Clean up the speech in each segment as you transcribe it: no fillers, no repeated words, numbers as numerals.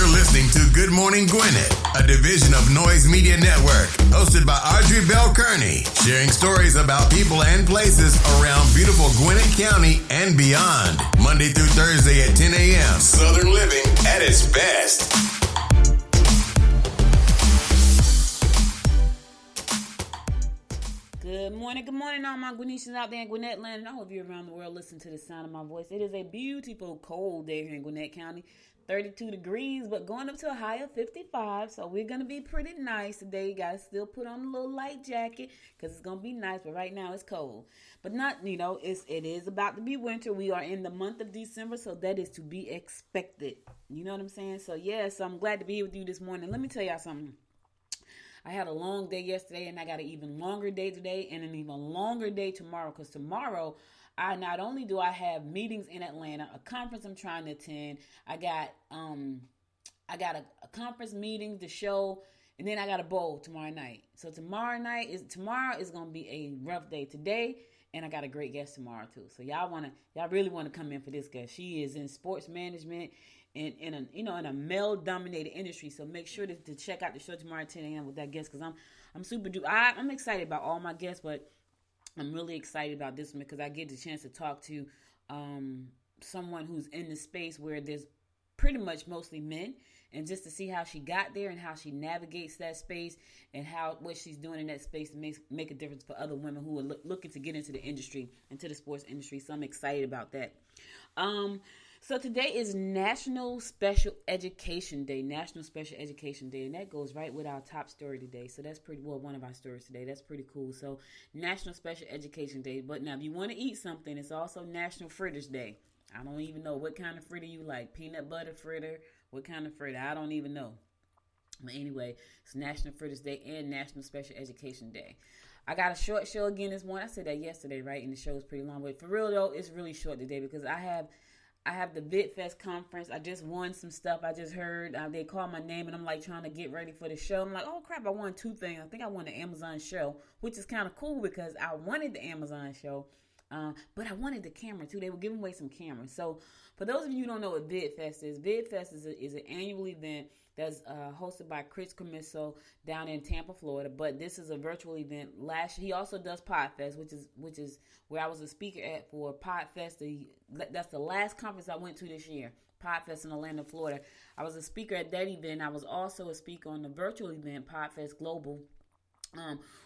You're listening to Good Morning Gwinnett, a division of Noise Media Network, hosted by Audrey Kearney, sharing stories about people and places around beautiful Gwinnett County and beyond. Monday through Thursday at 10 a.m. Southern living at its best. Good morning, all my Gwinnetians out there in Gwinnett land and all of you around the world listen to the sound of my voice. It is a beautiful cold day here in Gwinnett County, 32 degrees, but going up to a high of 55, so we're going to be pretty nice today. You got to still put on a little light jacket because it's going to be nice, but right now it's cold. But not, it is about to be winter. We are in the month of December, so that is to be expected. You know what I'm saying? So, so I'm glad to be here with you this morning. Let me tell y'all something. I had a long day yesterday, and I got an even longer day today and an even longer day tomorrow, because tomorrow, not only do I have meetings in Atlanta, a conference I'm trying to attend, I got a conference meeting to show, and then I got a bowl tomorrow night. So tomorrow is going to be a rough day today, and I got a great guest tomorrow too. So y'all really want to come in for this guest. She is in sports management in a male-dominated industry. So make sure to check out the show tomorrow at 10 a.m. with that guest, because I'm excited about all my guests, but I'm really excited about this one because I get the chance to talk to someone who's in the space where there's pretty much mostly men, and just to see how she got there and how she navigates that space and what she's doing in that space to make a difference for other women who are looking to get into the industry, into the sports industry. So I'm excited about that. So today is National Special Education Day, and that goes right with our top story today. So that's one of our stories today. That's pretty cool. So National Special Education Day. But now if you want to eat something, it's also National Fritters Day. I don't even know what kind of fritter you like. Peanut butter fritter, what kind of fritter? I don't even know. But anyway, it's National Fritters Day and National Special Education Day. I got a short show again this morning. I said that yesterday, right? And the show is pretty long. But for real, though, it's really short today because I have the VidFest conference. I just won some stuff. I just heard they called my name, and I'm like trying to get ready for the show. I'm like, oh crap, I won two things. I think I won the Amazon show, which is kind of cool because I wanted the Amazon show, but I wanted the camera too. They were giving away some cameras. So for those of you who don't know what VidFest is an annual event that's hosted by Chris Commisso down in Tampa, Florida. But this is a virtual event. He also does Podfest, which is where I was a speaker at for Podfest. That's the last conference I went to this year, Podfest in Orlando, Florida. I was a speaker at that event. I was also a speaker on the virtual event, Podfest Global,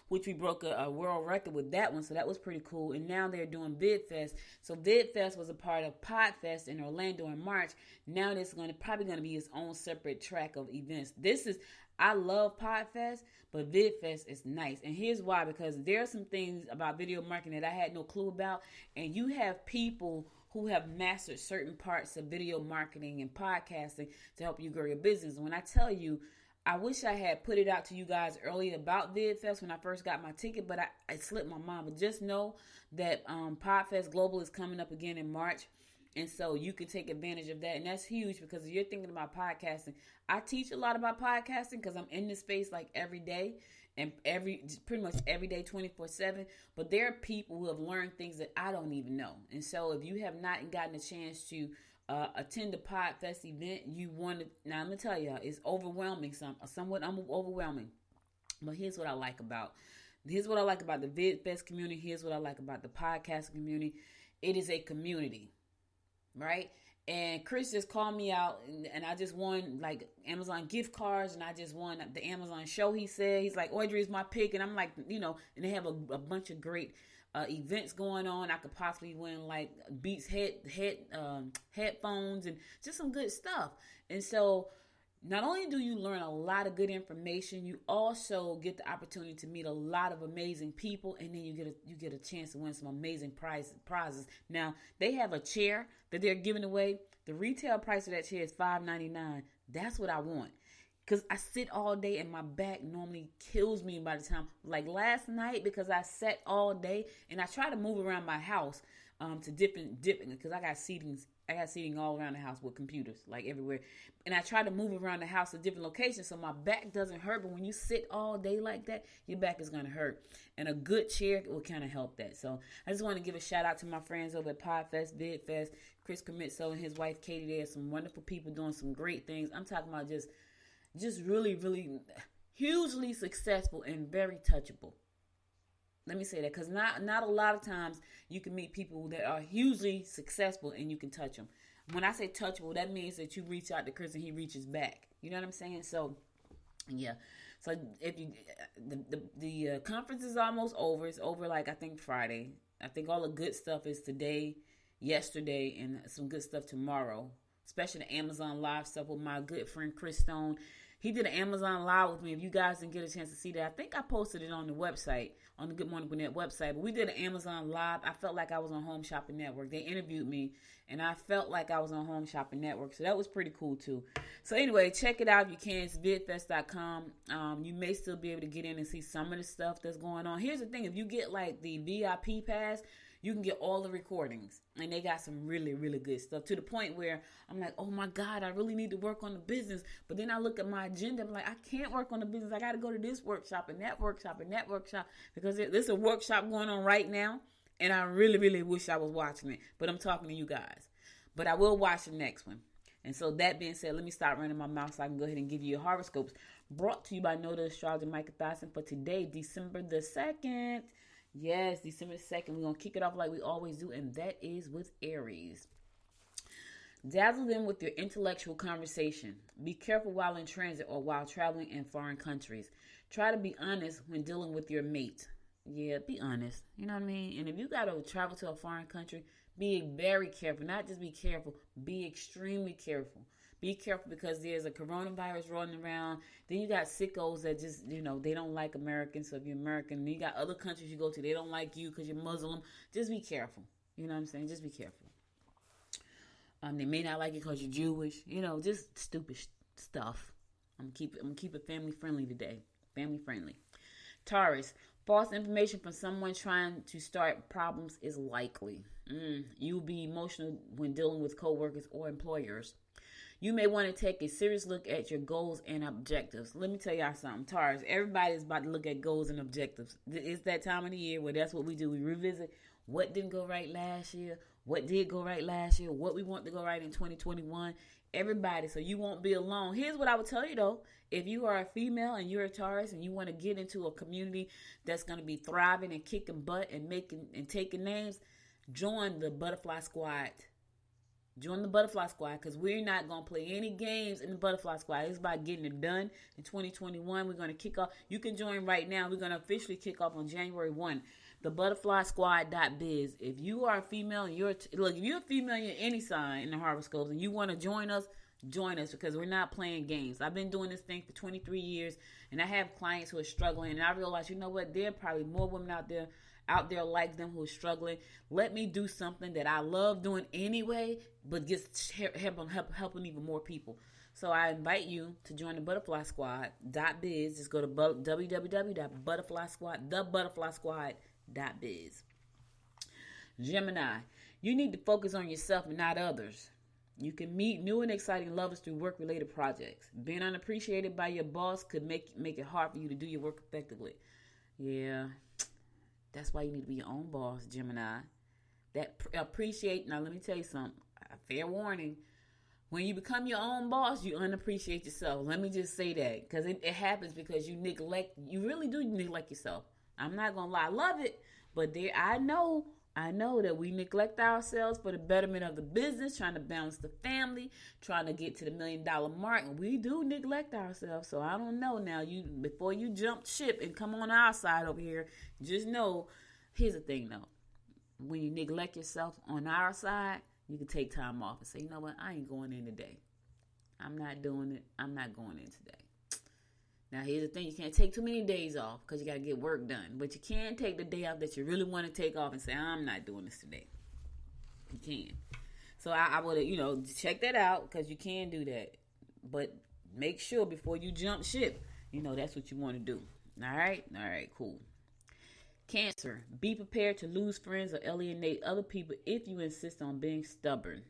which we broke a world record with that one, so that was pretty cool. And now they're doing VidFest. So VidFest was a part of Podfest in Orlando in March. Now it's probably going to be its own separate track of events. I love Podfest, but VidFest is nice. And here's why, because there are some things about video marketing that I had no clue about, and you have people who have mastered certain parts of video marketing and podcasting to help you grow your business. When I tell you, I wish I had put it out to you guys earlier about VidFest when I first got my ticket, but I slipped my mind. But just know that Podfest Global is coming up again in March, and so you can take advantage of that. And that's huge because if you're thinking about podcasting, I teach a lot about podcasting because I'm in this space like every day and pretty much every day, 24/7. But there are people who have learned things that I don't even know. And so if you have not gotten a chance to attend the Podfest event, now I'm going to tell you, it's overwhelming, somewhat overwhelming. But here's what I like about the VidFest community. Here's what I like about the podcast community. It is a community, right? And Chris just called me out, and I just won like Amazon gift cards, and I just won the Amazon show. He's like, Audrey is my pick, and I'm like, and they have a bunch of great events going on. I could possibly win like Beats headphones and just some good stuff. And so not only do you learn a lot of good information, you also get the opportunity to meet a lot of amazing people, and then you get a chance to win some amazing prizes. Now they have a chair that they're giving away. The retail price of that chair is $5.99. That's what I want. Because I sit all day and my back normally kills me by the time, like last night, because I sat all day and I try to move around my house to different, because I got seatings I got seating all around the house with computers, like everywhere. And I try to move around the house to different locations so my back doesn't hurt. But when you sit all day like that, your back is going to hurt. And a good chair will kind of help that. So I just want to give a shout out to my friends over at PodFest, VidFest, Chris Comitso and his wife Katie. They are some wonderful people doing some great things. I'm talking about just really, really hugely successful and very touchable. Let me say that, because not a lot of times you can meet people that are hugely successful and you can touch them. When I say touchable, that means that you reach out to Chris and he reaches back. You know what I'm saying? So, yeah. So if you the conference is almost over. It's over like I think Friday. I think all the good stuff is today, yesterday, and some good stuff tomorrow. Especially the Amazon Live stuff with my good friend Chris Stone. He did an Amazon Live with me. If you guys didn't get a chance to see that, I think I posted it on the website, on the Good Morning Gwinnett website. But we did an Amazon Live. I felt like I was on Home Shopping Network. They interviewed me, and I felt like I was on Home Shopping Network. So that was pretty cool, too. So anyway, check it out if you can. It's vidfest.com. You may still be able to get in and see some of the stuff that's going on. Here's the thing. If you get, like, the VIP pass, you can get all the recordings. And they got some really, really good stuff, to the point where I'm like, oh, my God, I really need to work on the business. But then I look at my agenda. I'm like, I can't work on the business. I got to go to this workshop and that workshop and that workshop, because there's a workshop going on right now. And I really, really wish I was watching it. But I'm talking to you guys. But I will watch the next one. And so that being said, let me stop running my mouth so I can go ahead and give you your horoscopes. Brought to you by Know the Astrologer Micah Thiessen for today, December the 2nd. Yes, December 2nd. We're going to kick it off like we always do, and that is with Aries. Dazzle them with your intellectual conversation. Be careful while in transit or while traveling in foreign countries. Try to be honest when dealing with your mate. Yeah, be honest. You know what I mean? And if you got to travel to a foreign country, be very careful. Not just be careful, be extremely careful. Be careful, because there's a coronavirus rolling around. Then you got sickos that just, they don't like Americans. So if you're American, then you got other countries you go to, they don't like you because you're Muslim. Just be careful. You know what I'm saying? Just be careful. They may not like you because you're Jewish. Just stupid stuff. I'm gonna keep it family friendly today. Family friendly. Taurus, false information from someone trying to start problems is likely. You'll be emotional when dealing with coworkers or employers. You may want to take a serious look at your goals and objectives. Let me tell y'all something, Taurus. Everybody's about to look at goals and objectives. It's that time of the year where that's what we do. We revisit what didn't go right last year, what did go right last year, what we want to go right in 2021. Everybody, so you won't be alone. Here's what I would tell you, though. If you are a female and you're a Taurus and you want to get into a community that's going to be thriving and kicking butt and taking names, join the Butterfly Squad. Join the Butterfly Squad, because we're not going to play any games in the Butterfly Squad. It's about getting it done in 2021. We're going to kick off. You can join right now. We're going to officially kick off on January 1. The butterflysquad.biz. If you are a female and if you're a female in any sign in the horoscopes and you want to join us, because we're not playing games. I've been doing this thing for 23 years, and I have clients who are struggling, and I realize, you know what, there are probably more women out there like them who are struggling. Let me do something that I love doing anyway, but just helping even more people. So I invite you to join the Butterfly Squad.biz. Just go to www.thebutterflysquad.biz. Gemini, you need to focus on yourself and not others. You can meet new and exciting lovers through work-related projects. Being unappreciated by your boss could make it hard for you to do your work effectively. Yeah. That's why you need to be your own boss, Gemini. Now, let me tell you something. Fair warning. When you become your own boss, you unappreciate yourself. Let me just say that. Because it happens because you really do neglect yourself. I'm not going to lie. I love it. But I know that we neglect ourselves for the betterment of the business, trying to balance the family, trying to get to the $1 million mark. And we do neglect ourselves. So I don't know now. Before you jump ship and come on our side over here, just know, here's the thing though. When you neglect yourself on our side, you can take time off and say, you know what, I ain't going in today. I'm not doing it. I'm not going in today. Now, here's the thing. You can't take too many days off because you got to get work done. But you can take the day off that you really want to take off and say, I'm not doing this today. You can. So I would, check that out, because you can do that. But make sure before you jump ship, that's what you want to do. All right? All right, cool. Cancer, be prepared to lose friends or alienate other people if you insist on being stubborn.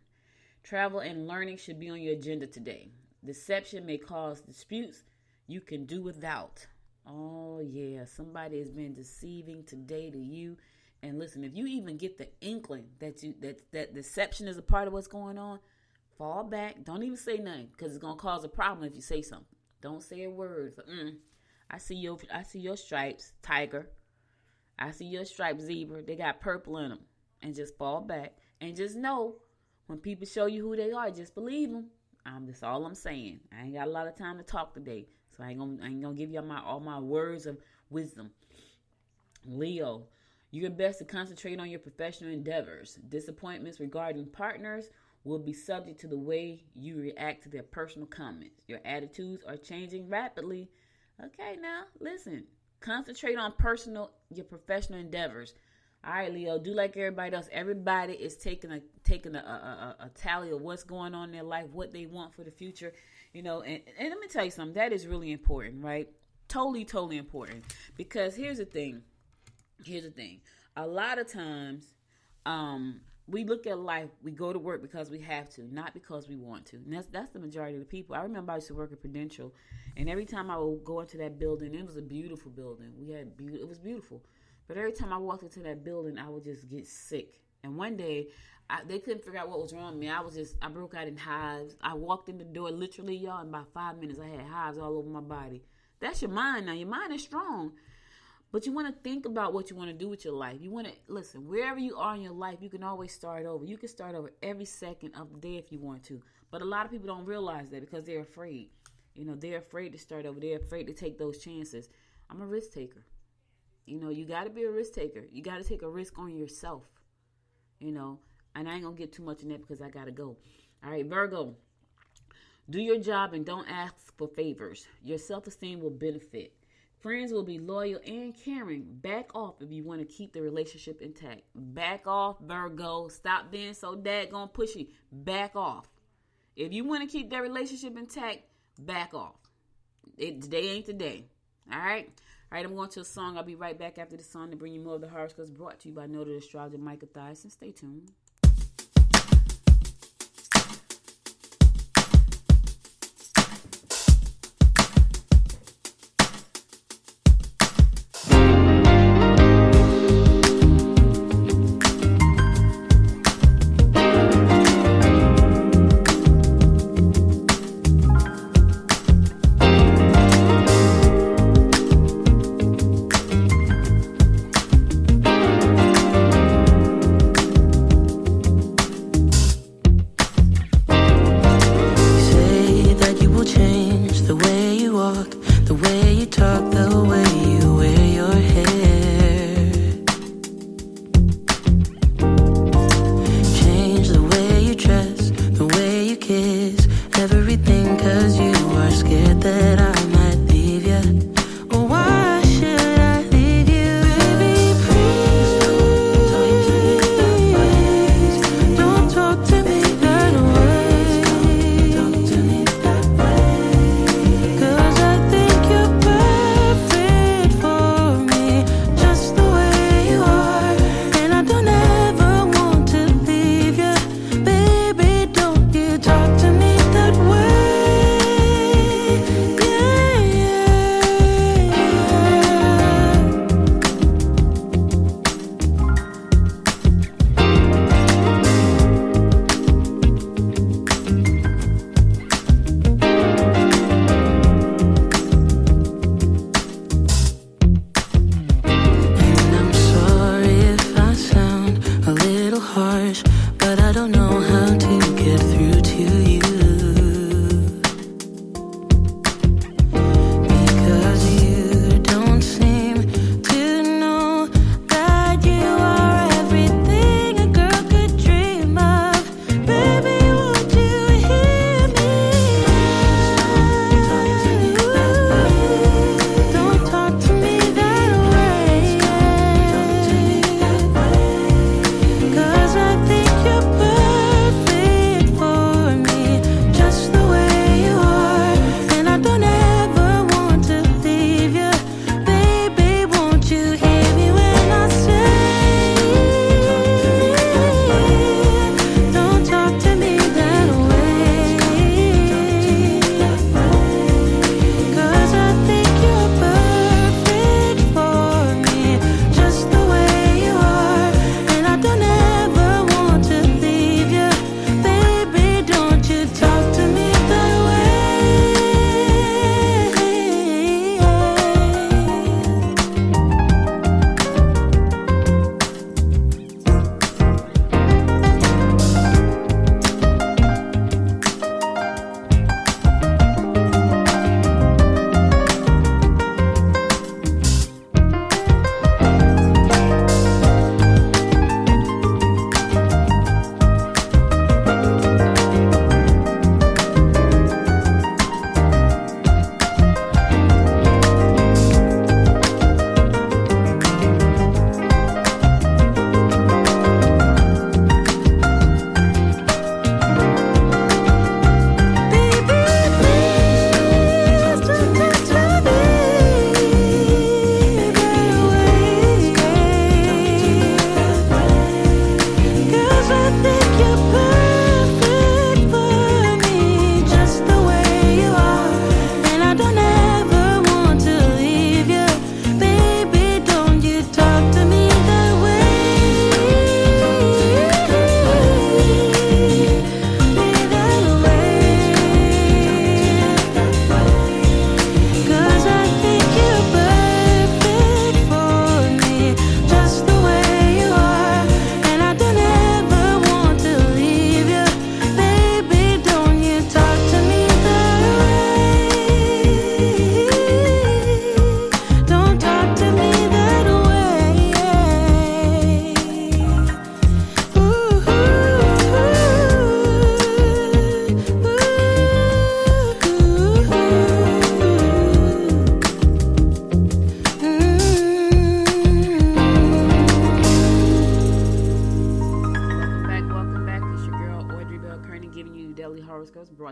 Travel and learning should be on your agenda today. Deception may cause disputes you can do without. Oh, yeah. Somebody has been deceiving today to you. And listen, if you even get the inkling that deception is a part of what's going on, fall back. Don't even say nothing, because it's going to cause a problem if you say something. Don't say a word. I see your stripes, tiger. I see your stripes, zebra. They got purple in them. And just fall back. And just know, when people show you who they are, just believe them. That's all I'm saying. I ain't got a lot of time to talk today, so I ain't gonna give you all my words of wisdom. Leo, you're best to concentrate on your professional endeavors. Disappointments regarding partners will be subject to the way you react to their personal comments. Your attitudes are changing rapidly. Okay, now listen. Concentrate on your professional endeavors. All right, Leo, do like everybody else. Everybody is taking a tally of what's going on in their life, what they want for the future, and let me tell you something. That is really important, right? Totally, totally important. Because here's the thing. A lot of times, we look at life, we go to work because we have to, not because we want to. And that's the majority of the people. I remember I used to work at Prudential, and every time I would go into that building, it was a beautiful building. It was beautiful. But every time I walked into that building, I would just get sick. And one day, they couldn't figure out what was wrong with me. I broke out in hives. I walked in the door, literally, y'all, in about 5 minutes, I had hives all over my body. That's your mind now. Your mind is strong. But you want to think about what you want to do with your life. You want to, listen, wherever you are in your life, you can always start over. You can start over every second of the day if you want to. But a lot of people don't realize that because they're afraid. They're afraid to start over. They're afraid to take those chances. I'm a risk taker. You got to be a risk taker. You got to take a risk on yourself, and I ain't going to get too much in that because I got to go. All right, Virgo, do your job and don't ask for favors. Your self-esteem will benefit. Friends will be loyal and caring. Back off if you want to keep the relationship intact. Back off, Virgo. Stop being so daggone pushy. Back off. If you want to keep that relationship intact, back off. Today ain't the day. All right? All right, I'm going to a song. I'll be right back after the song to bring you more of the horoscopes brought to you by noted astrologer Micah Thyssen. Stay tuned. Talk to me that way, yeah.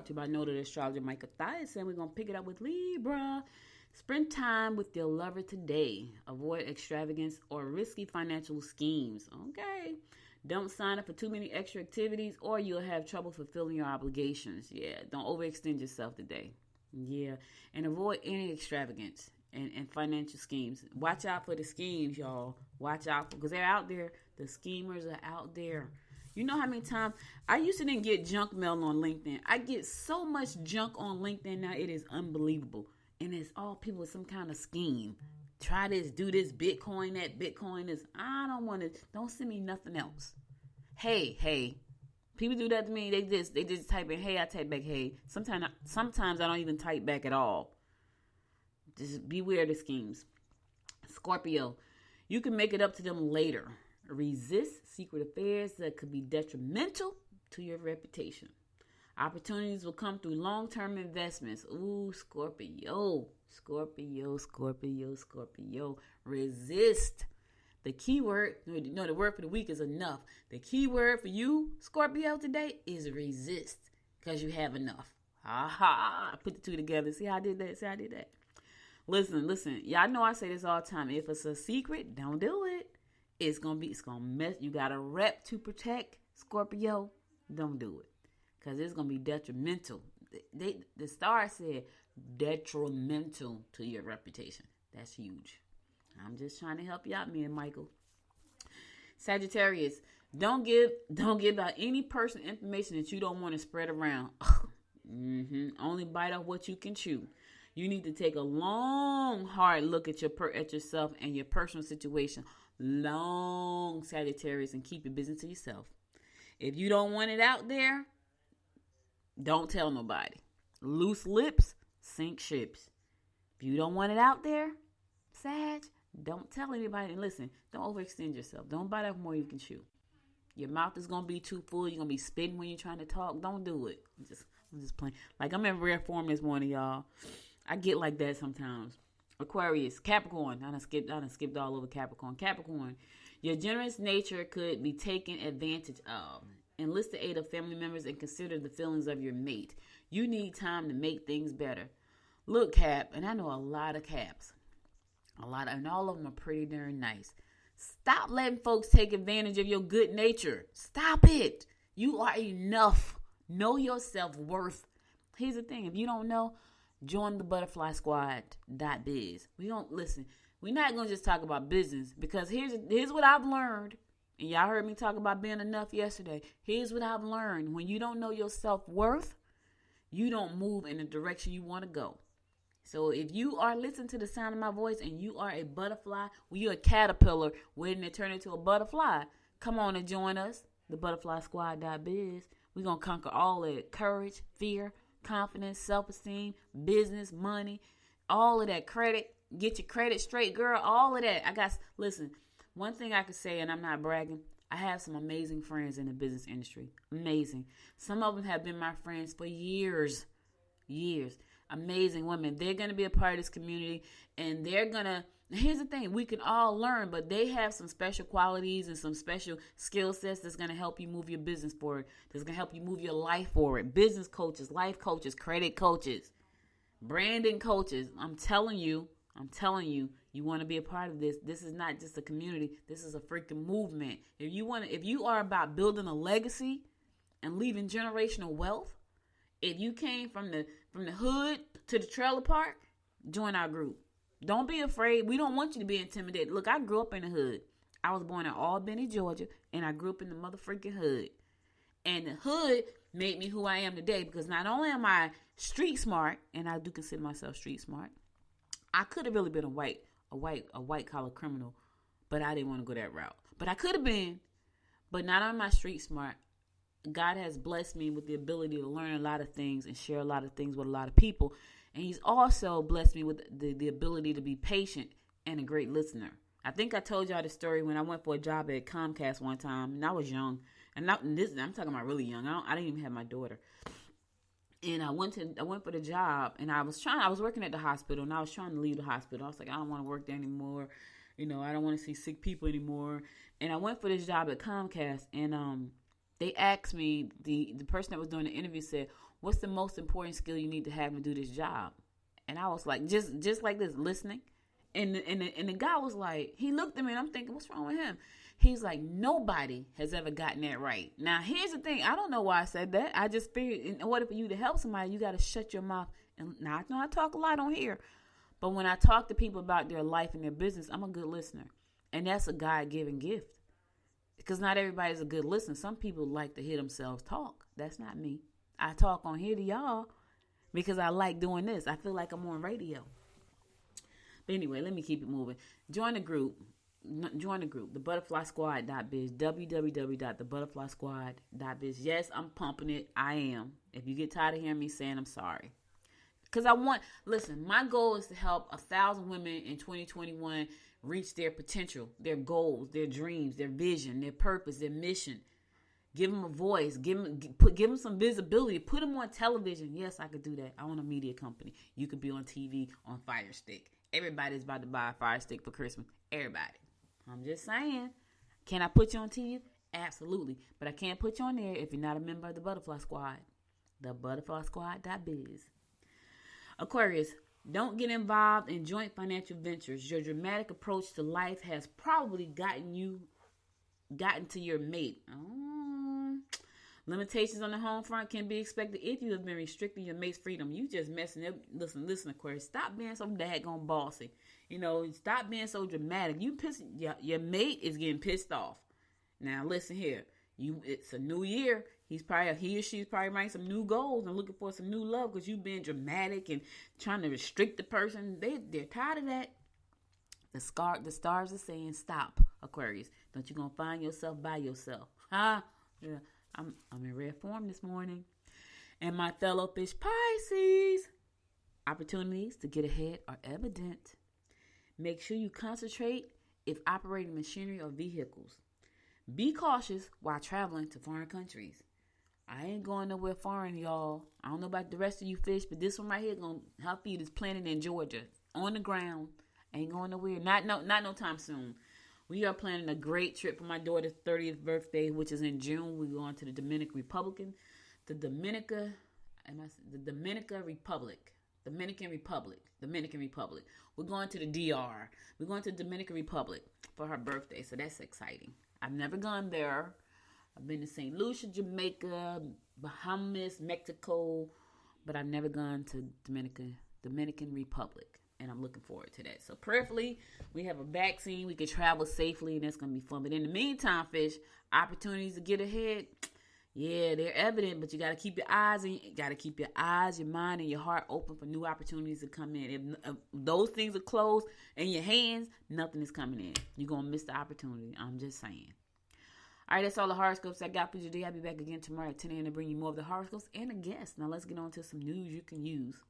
brought to you by noted astrologer Michael Thias, and we're going to pick it up with Libra. Spend time with your lover today. Avoid extravagance or risky financial schemes. Okay. Don't sign up for too many extra activities or you'll have trouble fulfilling your obligations. Yeah, don't overextend yourself today. Yeah, and avoid any extravagance and financial schemes. Watch out for the schemes, y'all. Watch out, because they're out there. The schemers are out there. You know how many times I used to didn't get junk mail on LinkedIn. I get so much junk on LinkedIn now, it is unbelievable. And it's all people with some kind of scheme. Try this, do this, Bitcoin, that, Bitcoin, this. I don't want to, don't send me nothing else. Hey. People do that to me. They just type in, hey, I type back, hey. Sometimes I don't even type back at all. Just beware of the schemes. Scorpio, you can make it up to them later. Resist secret affairs that could be detrimental to your reputation. Opportunities will come through long-term investments. Ooh, Scorpio. Resist. The key word, the word for the week is enough. The key word for you, Scorpio, today is resist, because you have enough. I put the two together. See how I did that? Listen. Y'all know I say this all the time. If it's a secret, don't do it. It's gonna mess. You got a rep to protect, Scorpio. Don't do it, because it's gonna be detrimental. The star said detrimental to your reputation. That's huge. I'm just trying to help you out, me and Michael. Sagittarius, don't give out any personal information that you don't want to spread around. Only bite off what you can chew. You need to take a long, hard look at yourself and your personal situation. Long, Sagittarius, and keep your business to yourself. If you don't want it out there, don't tell nobody. Loose lips sink ships. If you don't want it out there, Sag, don't tell anybody. And listen, don't overextend yourself. Don't bite off more you can chew. Your mouth is gonna be too full. You're gonna be spitting when you're trying to talk. Don't do it. I'm just playing. Like, I'm in rare form this morning, y'all. I get like that sometimes. Aquarius, Capricorn. I done skipped all over Capricorn. Capricorn, your generous nature could be taken advantage of. Enlist the aid of family members and consider the feelings of your mate. You need time to make things better. Look, Cap, and I know a lot of Caps. And all of them are pretty darn nice. Stop letting folks take advantage of your good nature. Stop it. You are enough. Know your self-worth. Here's the thing. If you don't know, join the butterfly squad.biz. We're not going to just talk about business, because here's what I've learned. And y'all heard me talk about being enough yesterday. Here's what I've learned. When you don't know your self-worth, you don't move in the direction you want to go. So if you are listening to the sound of my voice and you are a butterfly, you're a caterpillar waiting to turn into a butterfly, come on and join us, the butterfly squad.biz. We're going to conquer all of it. Courage, fear, confidence, self-esteem, business, money, all of that. Credit, get your credit straight, girl, all of that. Listen, one thing I could say, and I'm not bragging, I have some amazing friends in the business industry. Amazing. Some of them have been my friends for years. Amazing women. They're going to be a part of this community, and here's the thing, we can all learn, but they have some special qualities and some special skill sets that's going to help you move your business forward, that's going to help you move your life forward. Business coaches, life coaches, credit coaches, branding coaches. I'm telling you, you want to be a part of this. This is not just a community. This is a freaking movement. If you are about building a legacy and leaving generational wealth, if you came from the hood to the trailer park, join our group. Don't be afraid. We don't want you to be intimidated. Look, I grew up in the hood. I was born in Albany, Georgia, and I grew up in the motherfucking hood. And the hood made me who I am today, because not only am I street smart, and I do consider myself street smart, I could have really been a white collar criminal, but I didn't want to go that route. But I could have been. But not only am I street smart, God has blessed me with the ability to learn a lot of things and share a lot of things with a lot of people. And he's also blessed me with the ability to be patient and a great listener. I think I told y'all the story when I went for a job at Comcast one time, and I was young. And I'm talking about really young. I didn't even have my daughter. And I went for the job, and I was working at the hospital, and I was trying to leave the hospital. I was like, I don't want to work there anymore. I don't want to see sick people anymore. And I went for this job at Comcast, and they asked me, the person that was doing the interview said, What's the most important skill you need to have to do this job? And I was like, just like this, listening. And the guy was like, he looked at me and I'm thinking, what's wrong with him? He's like, nobody has ever gotten that right. Now, here's the thing. I don't know why I said that. I just figured in order for you to help somebody, you got to shut your mouth. And now, I know I talk a lot on here, but when I talk to people about their life and their business, I'm a good listener. And that's a God-given gift. Because not everybody's a good listener. Some people like to hear themselves talk. That's not me. I talk on here to y'all because I like doing this. I feel like I'm on radio. But anyway, let me keep it moving. Join the group, thebutterflysquad.biz, www.thebutterflysquad.biz. Yes, I'm pumping it. I am. If you get tired of hearing me saying I'm sorry. Because listen, my goal is to help 1,000 women in 2021 reach their potential, their goals, their dreams, their vision, their purpose, their mission. Give them a voice. Give them some visibility. Put them on television. Yes, I could do that. I own a media company. You could be on TV on Fire Stick. Everybody's about to buy a Fire Stick for Christmas. Everybody. I'm just saying. Can I put you on TV? Absolutely. But I can't put you on there if you're not a member of the Butterfly Squad. Thebutterflysquad.biz. Aquarius, don't get involved in joint financial ventures. Your dramatic approach to life has probably gotten to your mate. Limitations on the home front can be expected if you have been restricting your mate's freedom. You just messing up. Listen, Aquarius. Stop being so daggone bossy. Stop being so dramatic. Your mate is getting pissed off. Now, listen here. It's a new year. He or she's probably writing some new goals and looking for some new love because you've been dramatic and trying to restrict the person. They're tired of that. The stars are saying, stop, Aquarius. Don't you gonna find yourself by yourself? Huh? Yeah. I'm in rare form this morning. And my fellow fish Pisces, opportunities to get ahead are evident. Make sure you concentrate if operating machinery or vehicles. Be cautious while traveling to foreign countries. I ain't going nowhere foreign, y'all. I don't know about the rest of you fish, but this one right here gonna help you. This planted in Georgia, on the ground. Ain't going nowhere. Not no time soon. We are planning a great trip for my daughter's 30th birthday, which is in June. We're going to the Dominican Republic. The Dominican Republic. We're going to the DR. We're going to the Dominican Republic for her birthday, so that's exciting. I've never gone there. I've been to St. Lucia, Jamaica, Bahamas, Mexico, but I've never gone to Dominican Republic. And I'm looking forward to that. So prayerfully, we have a vaccine. We can travel safely, and that's going to be fun. But in the meantime, fish, opportunities to get ahead, yeah, they're evident. But you got to keep your eyes, your mind, and your heart open for new opportunities to come in. If those things are closed in your hands, nothing is coming in. You're going to miss the opportunity. I'm just saying. All right, that's all the horoscopes I got for you today. I'll be back again tomorrow at 10 a.m. to bring you more of the horoscopes and a guest. Now let's get on to some news you can use.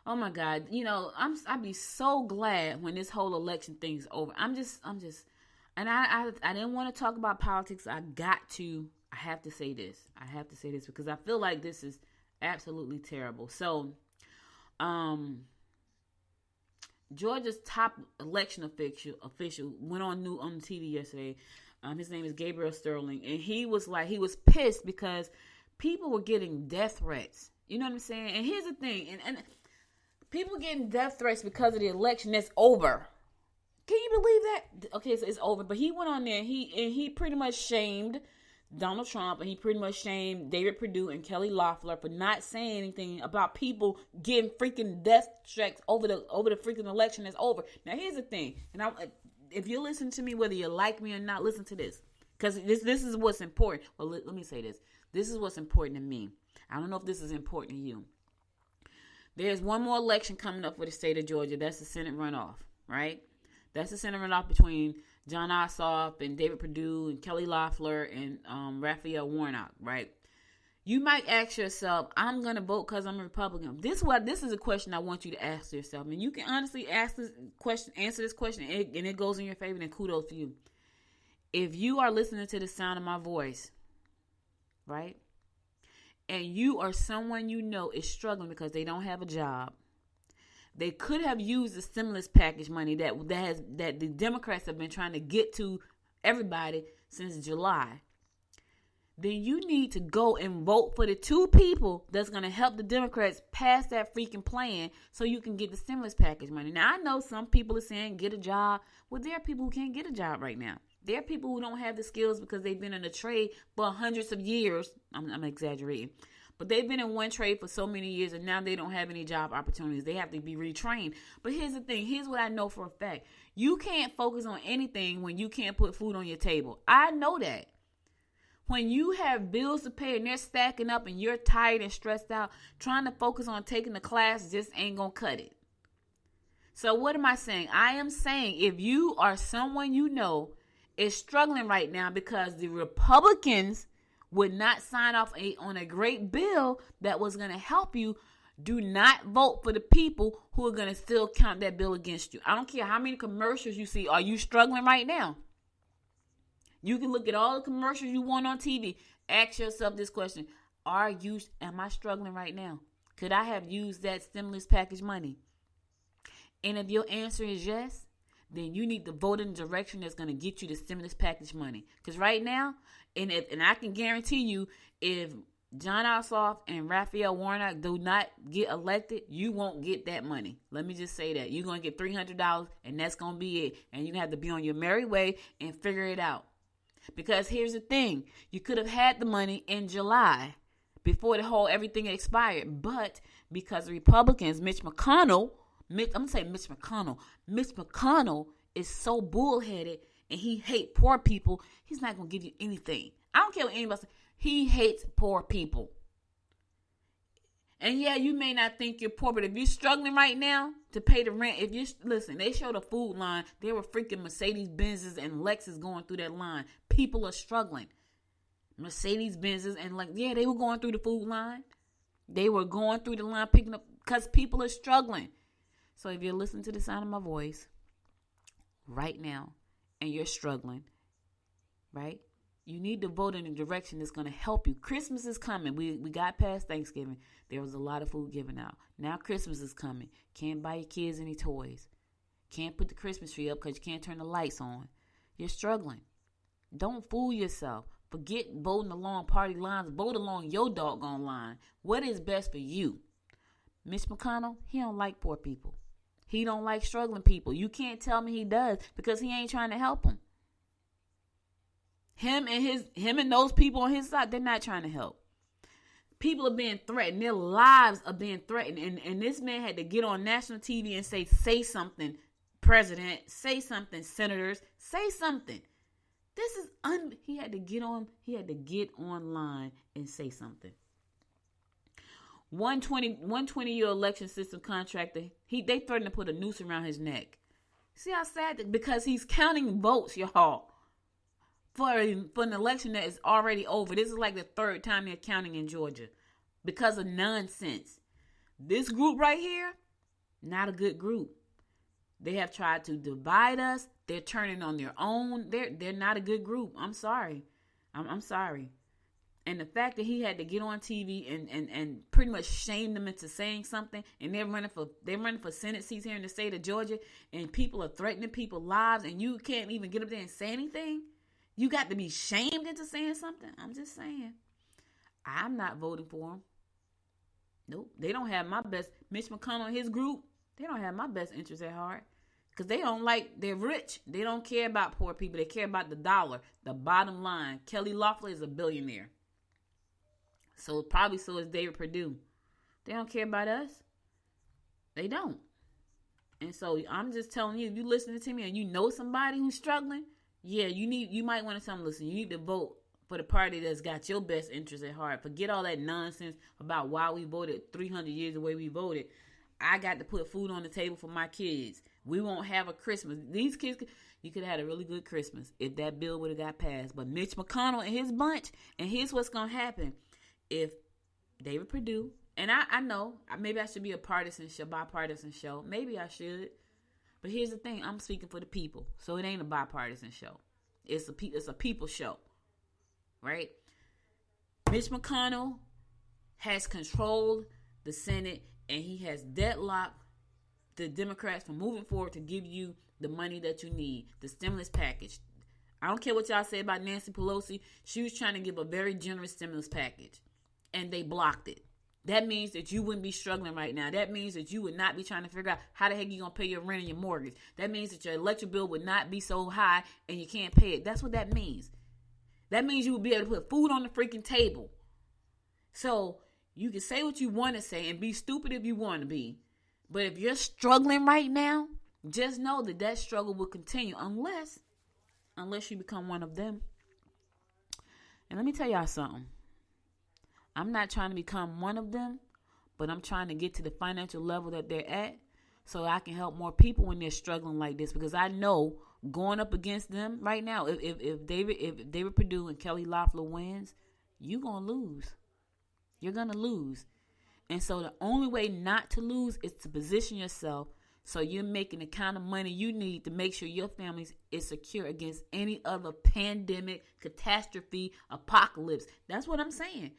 Oh my God, I'd be so glad when this whole election thing's over. I'm just, and I didn't want to talk about politics. I have to say this because I feel like this is absolutely terrible. So, Georgia's top election official went on TV yesterday. His name is Gabriel Sterling, and he was pissed because people were getting death threats. You know what I'm saying? And here's the thing, and people getting death threats because of the election that's over. Can you believe that? Okay, so it's over. But he went on there. He pretty much shamed Donald Trump, and he pretty much shamed David Perdue and Kelly Loeffler for not saying anything about people getting freaking death threats over the freaking election that's over. Now here's the thing, and if you listen to me, whether you like me or not, listen to this, because this is what's important. Well, let me say this. This is what's important to me. I don't know if this is important to you. There's one more election coming up for the state of Georgia. That's the Senate runoff, right? That's the Senate runoff between Jon Ossoff and David Perdue and Kelly Loeffler and Raphael Warnock, right? You might ask yourself, I'm going to vote because I'm a Republican. This is a question I want you to ask yourself. And you can honestly answer this question, and it goes in your favor, and kudos to you. If you are listening to the sound of my voice, right? And you or someone you know is struggling because they don't have a job. They could have used the stimulus package money that the Democrats have been trying to get to everybody since July. then you need to go and vote for the two people that's going to help the Democrats pass that freaking plan so you can get the stimulus package money. Now, I know some people are saying get a job. Well, there are people who can't get a job right now. There are people who don't have the skills because they've been in a trade for hundreds of years. I'm exaggerating. But they've been in one trade for so many years and now they don't have any job opportunities. They have to be retrained. But here's the thing. Here's what I know for a fact. You can't focus on anything when you can't put food on your table. I know that. When you have bills to pay and they're stacking up and you're tired and stressed out, trying to focus on taking the class just ain't going to cut it. So what am I saying? I am saying if you are someone you know is struggling right now because the Republicans would not sign off on a great bill that was going to help you, do not vote for the people who are going to still count that bill against you. I don't care how many commercials you see. Are you struggling right now? You can look at all the commercials you want on TV. Ask yourself this question. Am I struggling right now? Could I have used that stimulus package money? And if your answer is yes, then you need to vote in the direction that's going to get you the stimulus package money. Because right now, and I can guarantee you, if John Ossoff and Raphael Warnock do not get elected, you won't get that money. Let me just say that. You're going to get $300 and that's going to be it. And you have to be on your merry way and figure it out. Because here's the thing. You could have had the money in July before everything expired. But because the Republicans, Mitch McConnell is so bullheaded and he hates poor people, he's not going to give you anything. I don't care what anybody says. He hates poor people. And yeah, you may not think you're poor, but if you're struggling right now to pay the rent, listen, they showed a food line. There were freaking Mercedes-Benzes and Lexus going through that line. People are struggling. Mercedes-Benzes and they were going through the food line. They were going through the line picking up because people are struggling. So if you're listening to the sound of my voice right now and you're struggling, right? You need to vote in a direction that's going to help you. Christmas is coming. We got past Thanksgiving. There was a lot of food given out. Now Christmas is coming. Can't buy your kids any toys. Can't put the Christmas tree up because you can't turn the lights on. You're struggling. Don't fool yourself. Forget voting along party lines. Vote along your doggone line. What is best for you? Mitch McConnell, he don't like poor people. He don't like struggling people. You can't tell me he does because he ain't trying to help them. Him and those people on his side, they're not trying to help. People are being threatened. Their lives are being threatened. And this man had to get on national TV and say something, President, say something, senators, say something. He had to get online and say something. 120-year election system contractor, they threatened to put a noose around his neck. See how sad? Because he's counting votes, y'all. For an election that is already over. This is like the third time they're counting in Georgia because of nonsense. This group right here, not a good group. They have tried to divide us. They're turning on their own. They're not a good group. I'm sorry. I'm sorry. And the fact that he had to get on TV and pretty much shame them into saying something, and they're running for Senate seats here in the state of Georgia, and people are threatening people's lives, and you can't even get up there and say anything. You got to be shamed into saying something. I'm just saying. I'm not voting for them. Nope. They don't have my best. Mitch McConnell and his group, they don't have my best interests at heart. Because they're rich. They don't care about poor people. They care about the dollar, the bottom line. Kelly Loeffler is a billionaire. So is David Perdue. They don't care about us. They don't. And so I'm just telling you, if you're listening to me and you know somebody who's struggling, yeah, you might want to tell them, listen, you need to vote for the party that's got your best interest at heart. Forget all that nonsense about why we voted 300 years the way we voted. I got to put food on the table for my kids. We won't have a Christmas. These kids, you could have had a really good Christmas if that bill would have got passed. But Mitch McConnell and his bunch, and here's what's going to happen. If David Perdue, and I know, maybe I should be a bipartisan show. Maybe I should. But here's the thing. I'm speaking for the people. So it ain't a bipartisan show. It's a people show. Right? Mitch McConnell has controlled the Senate, and he has deadlocked the Democrats from moving forward to give you the money that you need, the stimulus package. I don't care what y'all say about Nancy Pelosi. She was trying to give a very generous stimulus package, and they blocked it. That means that you wouldn't be struggling right now. That means that you would not be trying to figure out how the heck you're going to pay your rent and your mortgage. That means that your electric bill would not be so high and you can't pay it. That's what that means. That means you would be able to put food on the freaking table. So you can say what you want to say and be stupid if you want to be. But if you're struggling right now, just know that that struggle will continue unless you become one of them. And let me tell y'all something. I'm not trying to become one of them, but I'm trying to get to the financial level that they're at so I can help more people when they're struggling like this. Because I know going up against them right now, if David Perdue and Kelly Loeffler wins, you're going to lose. You're going to lose. And so the only way not to lose is to position yourself so you're making the kind of money you need to make sure your family is secure against any other pandemic, catastrophe, apocalypse. That's what I'm saying.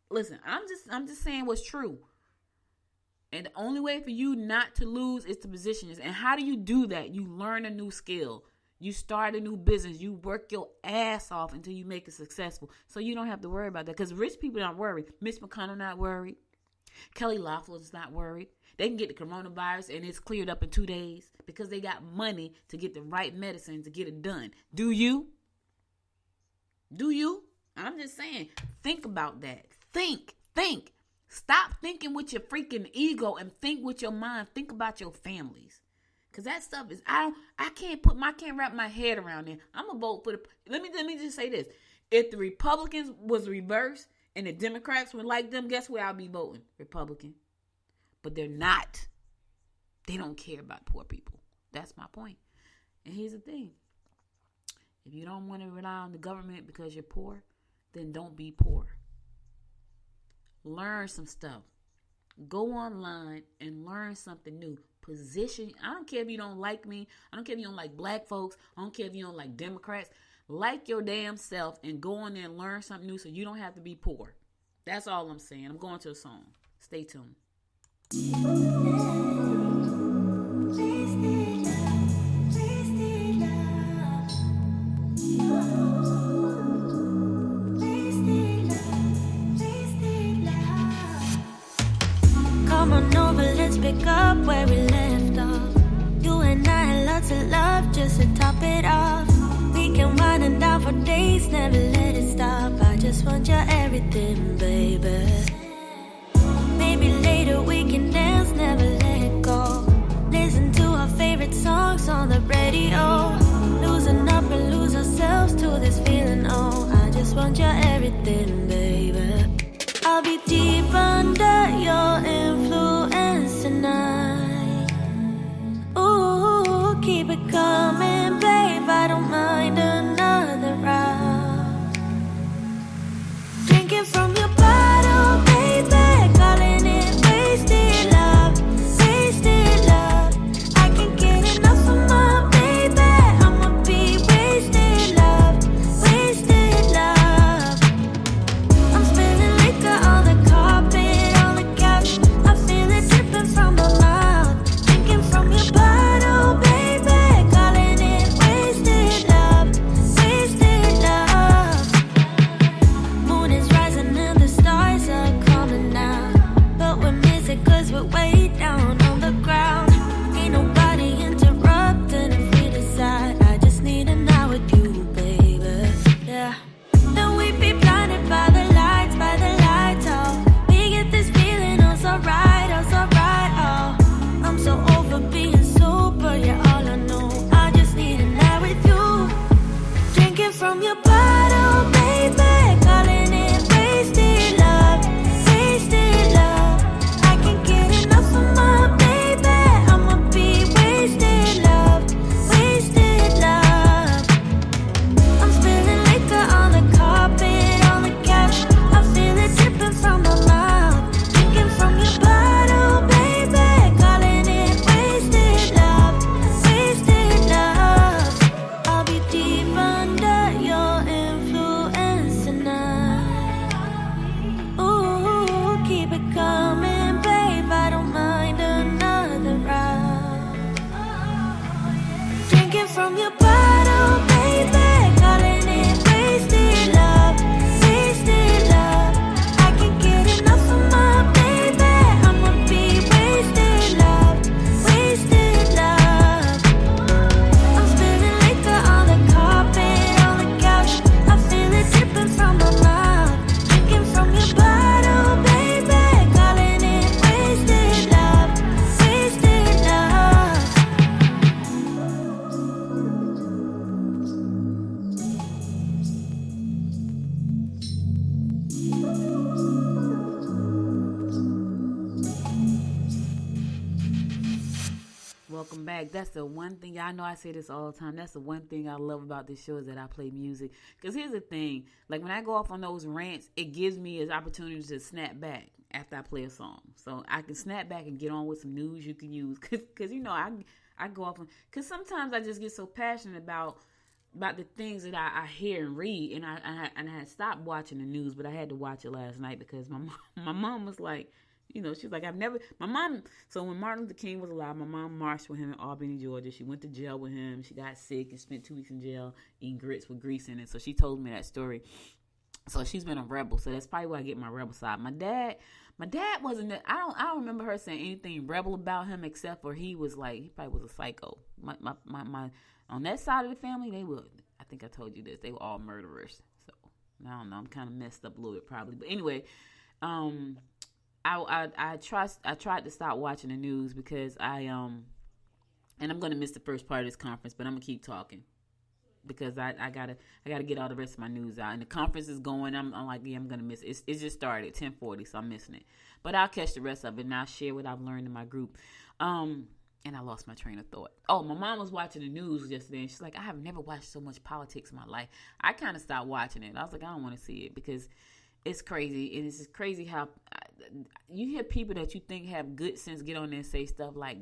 Listen, I'm just saying what's true. And the only way for you not to lose is to position yourself. And how do you do that? You learn a new skill. You start a new business. You work your ass off until you make it successful. So you don't have to worry about that. Because rich people aren't worried. Mitch McConnell not worried. Kelly Loeffler's not worried. They can get the coronavirus and it's cleared up in 2 days because they got money to get the right medicine to get it done. Do you? Do you? I'm just saying, think about that. Think. Stop thinking with your freaking ego and think with your mind. Think about your families. Because that stuff is, I can't wrap my head around it. I'm going to vote for let me just say this. If the Republicans was reversed and the Democrats were like them, guess where I'll be voting? Republican. But they're not. They don't care about poor people. That's my point. And here's the thing. If you don't want to rely on the government because you're poor, then don't be poor. Learn some stuff. Go online and learn something new. Position. I don't care if you don't like me. I don't care if you don't like black folks. I don't care if you don't like Democrats. Like your damn self and go on there and learn something new so you don't have to be poor. That's all I'm saying. I'm going to a song. Stay tuned. Come on over, let's pick up where we left off. You and I had lots of love just to top it off. We can wind and down for days, never let it stop. I just want your everything, baby. Maybe later we can dance, never let go. Listen to our favorite songs on the radio. Losing up and lose ourselves to this feeling, oh. I just want your everything, baby. I'll be deep under your influence tonight. Ooh, keep it coming, babe. I don't mind another round. Drinking from your bottle, baby. Calling it wasted love, wasted love. I can't get enough of my baby. I'ma be wasted love, wasted love. welcome back. That's the one thing, I know I say this all the time, that's the one thing I love about this show is that I play music. Because here's the thing, like when I go off on those rants, it gives me an opportunity to snap back after I play a song. So I can snap back and get on with some news you can use. Because, you know, I go off on, because sometimes I just get so passionate about the things that I hear and read. And I had stopped watching the news, but I had to watch it last night because my mom was like, you know, she's like, so when Martin Luther King was alive, my mom marched with him in Albany, Georgia. She went to jail with him. She got sick and spent 2 weeks in jail eating grits with grease in it. So she told me that story. So she's been a rebel. So that's probably where I get my rebel side. My dad wasn't, I don't remember her saying anything rebel about him except for he probably was a psycho. My on that side of the family, I think I told you this, they were all murderers. So I don't know, I'm kind of messed up a little bit probably. But anyway, I tried to stop watching the news because and I'm gonna miss the first part of this conference, but I'm gonna keep talking because I gotta get all the rest of my news out. And the conference is going. I'm like, yeah, I'm gonna miss it. It just started at 10:40, so I'm missing it. But I'll catch the rest of it and I'll share what I've learned in my group. And I lost my train of thought. Oh, my mom was watching the news yesterday, and she's like, I have never watched so much politics in my life. I kind of stopped watching it. I was like, I don't want to see it because it's crazy. And it's just crazy how you hear people that you think have good sense get on there and say stuff like,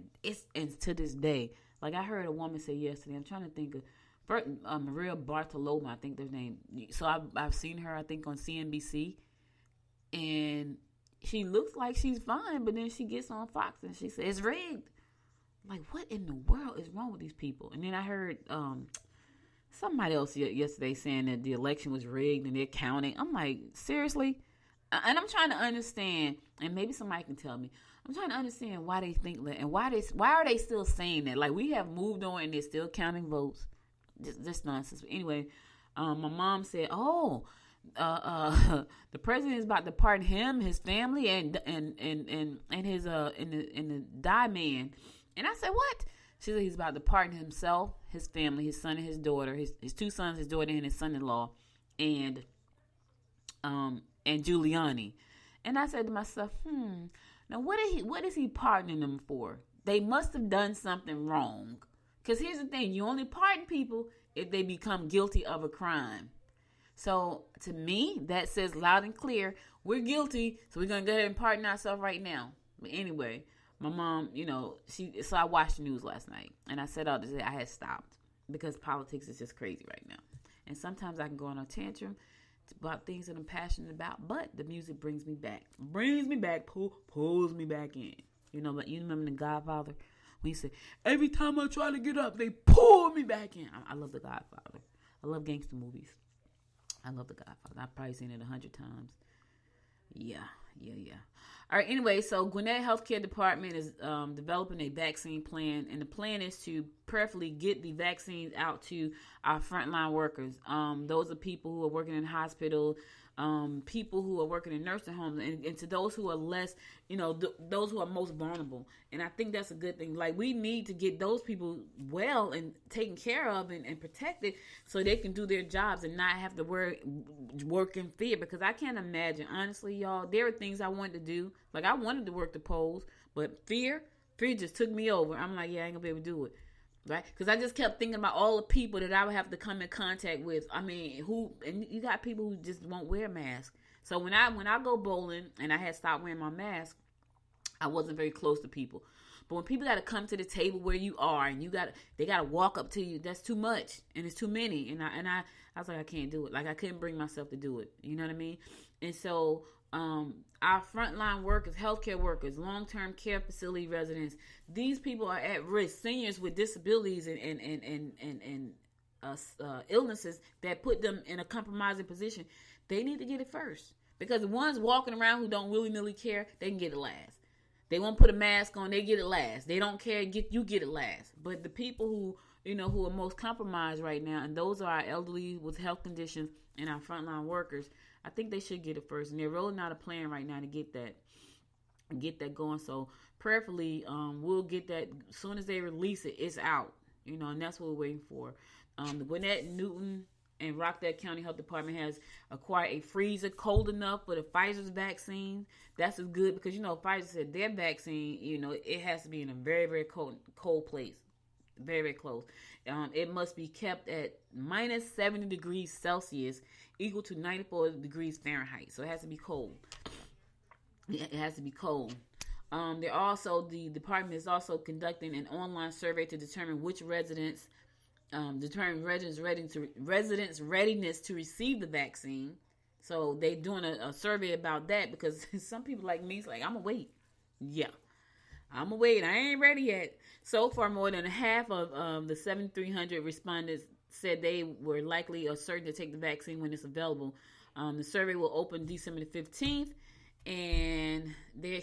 and to this day. Like I heard a woman say yesterday, I'm trying to think of Maria Bartoloma, I think their name. So I've seen her, I think, on CNBC. And she looks like she's fine, but then she gets on Fox and she says, it's rigged. Like, what in the world is wrong with these people? And then I heard somebody else yesterday saying that the election was rigged and they're counting. I'm like, seriously? And I'm trying to understand, and maybe somebody can tell me, I'm trying to understand why they think that, and why are they still saying that? Like, we have moved on and they're still counting votes. Just nonsense. But anyway, my mom said, the president is about to pardon him, his family, and his in the die man. And I said, what? She said he's about to pardon himself, his family, his son and his daughter, his 2 sons, his daughter, and his son-in-law, and Giuliani. And I said to myself, now what is he pardoning them for? They must have done something wrong. Because here's the thing, you only pardon people if they become guilty of a crime. So to me, that says loud and clear, we're guilty, so we're going to go ahead and pardon ourselves right now. But anyway, my mom, you know, so I watched the news last night, and I said out to say I had stopped because politics is just crazy right now. And sometimes I can go on a tantrum about things that I'm passionate about, but the music brings me back, pulls me back in. You know, but you remember The Godfather? When he said, every time I try to get up, they pull me back in. I love The Godfather. I love gangster movies. I love The Godfather. I've probably seen it 100 times. Yeah. All right, anyway, so Gwinnett Healthcare Department is developing a vaccine plan, and the plan is to prayerfully get the vaccines out to our frontline workers. Those are people who are working in hospital, people who are working in nursing homes, and to those who are less, you know, those who are most vulnerable. And I think that's a good thing. Like, we need to get those people well and taken care of and protected so they can do their jobs and not have to work in fear. Because I can't imagine, honestly, y'all, there are things I wanted to do. Like, I wanted to work the polls, but fear just took me over. I'm like, yeah, I ain't gonna be able to do it. Right? Because I just kept thinking about all the people that I would have to come in contact with. I mean, and you got people who just won't wear masks. So when I go bowling and I had stopped wearing my mask, I wasn't very close to people. But when people got to come to the table where you are and they got to walk up to you, that's too much and it's too many. And I was like, I can't do it. Like, I couldn't bring myself to do it. You know what I mean? And so our frontline workers, healthcare workers, long-term care facility residents, these people are at risk. Seniors with disabilities and illnesses that put them in a compromising position, they need to get it first. Because the ones walking around who don't willy-nilly care, they can get it last. They won't put a mask on, they get it last. They don't care, you get it last. But the people who are most compromised right now, and those are our elderly with health conditions and our frontline workers, I think they should get it first. And they're rolling out a plan right now to get that going. So prayerfully, we'll get that as soon as they release it. It's out, and that's what we're waiting for. The Gwinnett, Newton, and Rockdale County Health Department has acquired a freezer cold enough for the Pfizer's vaccine. That's as good because, Pfizer said their vaccine, it has to be in a very, very cold place. Very, very close. It must be kept at minus 70 degrees Celsius, equal to 94 degrees Fahrenheit. So it has to be cold. It has to be cold. The department is also conducting an online survey to determine which residents readiness to receive the vaccine. So they're doing a survey about that because some people like me is like, I'm gonna wait. Yeah, I'm gonna wait. I ain't ready yet. So far, more than half of the 7,300 respondents said they were likely or certain to take the vaccine when it's available. The survey will open December the 15th, and they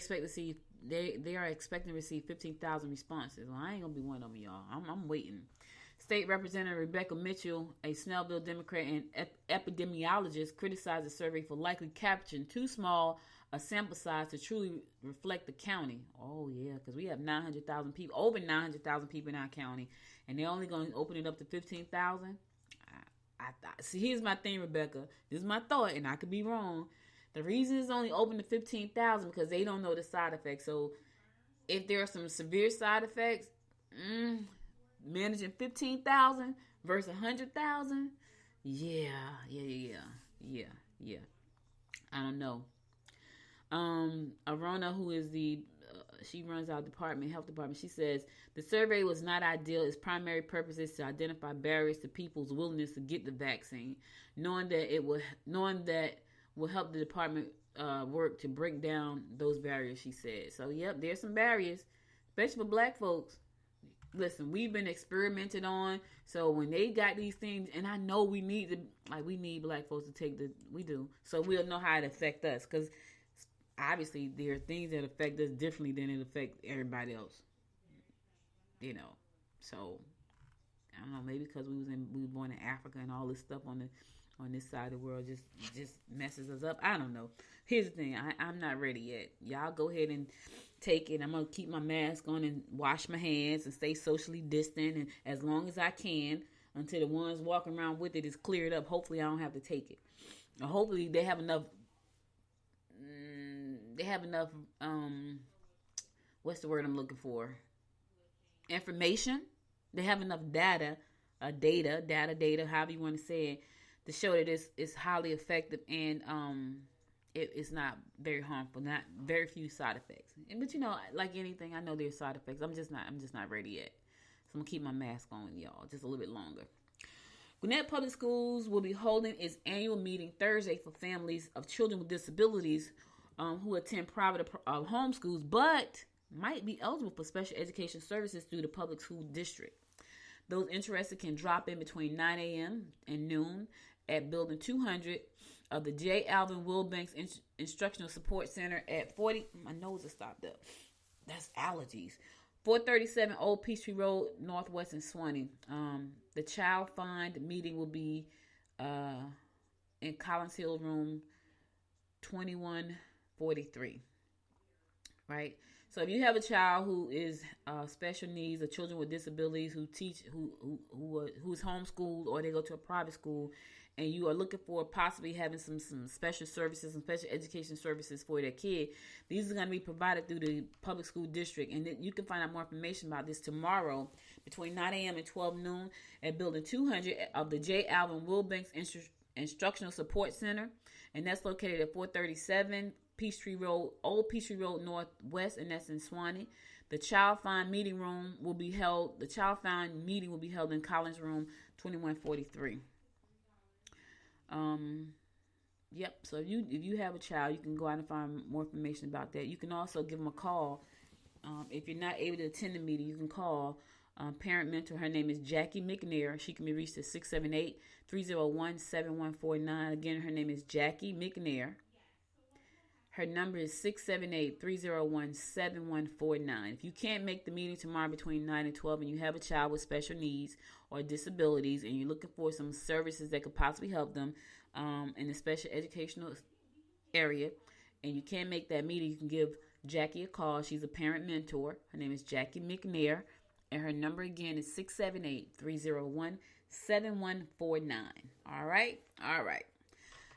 are expecting to receive 15,000 responses. Well, I ain't gonna be one of them, y'all. I'm waiting. State Representative Rebecca Mitchell, a Snellville Democrat and epidemiologist, criticized the survey for likely capturing too small a sample size to truly reflect the county. Oh, yeah, because we have 900,000 people, over 900,000 people in our county, and they're only going to open it up to 15,000. See, here's my thing, Rebecca. This is my thought, and I could be wrong. The reason it's only open to 15,000 because they don't know the side effects. So if there are some severe side effects, managing 15,000 versus 100,000, yeah. I don't know. Arona, who is she runs our health department. She says the survey was not ideal. Its primary purpose is to identify barriers to people's willingness to get the vaccine, knowing that will help the department work to break down those barriers. She said. So, yep, there's some barriers, especially for Black folks. Listen, we've been experimented on. So when they got these things, and I know we need Black folks to take we do. So we'll know how it affect us. Because obviously there are things that affect us differently than it affect everybody else. So I don't know, maybe because we were born in Africa and all this stuff on this side of the world just messes us up. I don't know. Here's the thing. I'm not ready yet. Y'all go ahead and take it. I'm going to keep my mask on and wash my hands and stay socially distant and as long as I can until the ones walking around with it is cleared up. Hopefully I don't have to take it. Or hopefully they have enough what's the word I'm looking for? Information. They have enough data, however you want to say it, to show that it's highly effective and it's not very harmful, not very few side effects. But like anything, I know there's side effects. I'm just not ready yet. So I'm gonna keep my mask on, y'all, just a little bit longer. Gwinnett Public Schools will be holding its annual meeting Thursday for families of children with disabilities who attend private home schools, but might be eligible for special education services through the public school district. Those interested can drop in between 9 a.m. and noon at Building 200 of the J. Alvin Wilbanks Instructional Support Center at 40. My nose is stopped up. That's allergies. 437 Old Peachtree Road, Northwest in Swanee. The Child Find meeting will be in Collins Hill Room 2143. Right? So if you have a child who is special needs or children with disabilities who's homeschooled or they go to a private school and you are looking for possibly having some special services and special education services for their kid, these are going to be provided through the public school district. And you can find out more information about this tomorrow between 9 a.m. and 12 noon at Building 200 of the J. Alvin Wilbanks Instructional Support Center. And that's located at 437 Peachtree Road, Old Peachtree Road Northwest, and that's in Swanee. The Child Find meeting will be held in Collins Room 2143. Yep. So if you have a child, you can go out and find more information about that. You can also give them a call. If you're not able to attend the meeting, you can call parent mentor. Her name is Jackie McNair. She can be reached at 678-301-7149. Again, her name is Jackie McNair. Her number is 678-301-7149. If you can't make the meeting tomorrow between 9 and 12 and you have a child with special needs or disabilities and you're looking for some services that could possibly help them in the special educational area and you can't make that meeting, you can give Jackie a call. She's a parent mentor. Her name is Jackie McNair. And her number again is 7149. All right.